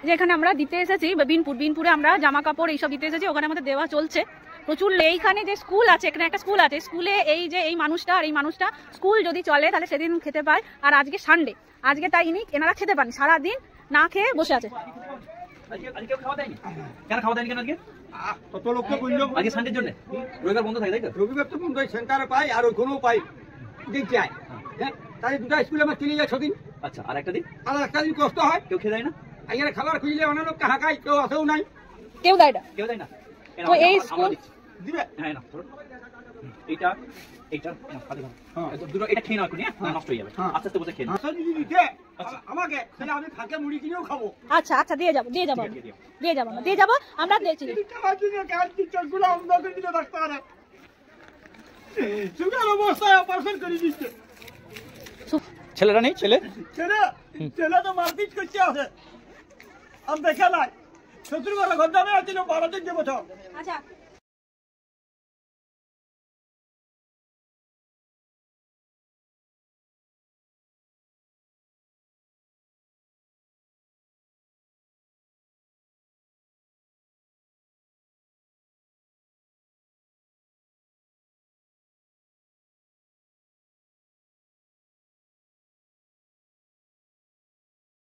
যে এখানে আমরা দিতে এসেছি বিনপুরে আমরা জামা কাপড় এইসব দিতে এসেছি, ওখানে আমাদের দেওয়া চলছে প্রচুর। এইখানে যে স্কুল আছে, এখানে একটা স্কুল আছে, স্কুলে এই যে এই মানুষটা আর এই মানুষটা স্কুল যদি চলে তাহলে সেদিন খেতে পায়, আর আজকে সানডে, আজকে তাই এনারা খেতে পান, সারাদিন না খেয়ে বসে আছে। রবিবার তো বন্ধ, সেন্টারে পাই আর ওই কোনো পাই দিতে আয়, তাই দুটা স্কুলে আমার চলে যায় 6 দিন। আচ্ছা, আর একটা দিন কষ্ট হয়, কেউ খেয়ে দেয় না। এখানে খাবার খুঁজলে অনেক লোক হাঁকায়, কেউ আসেও নাই, কেউ দেয় না, কেউ দেয় না। তো এই স্কুল দিবে। হ্যাঁ, না এইটা এইটা দুটো এটা খেয়ে নাও একটু, নষ্ট হয়ে যাবে, আস্তে আস্তে বসে খেয়ে নাও। যদি দিতে আমাকে তাহলে আমি ফাঁকে মুড়ি কিনেও খাবো। আচ্ছা আচ্ছা, দিয়ে যাবো আমরা দেখছি। ছেলেরা নেই, ছেলে তো মারপিট করছে আছে, আমি দেখা নাই 70 ঘন্টা আমি আছি 12 দিন বছর। আচ্ছা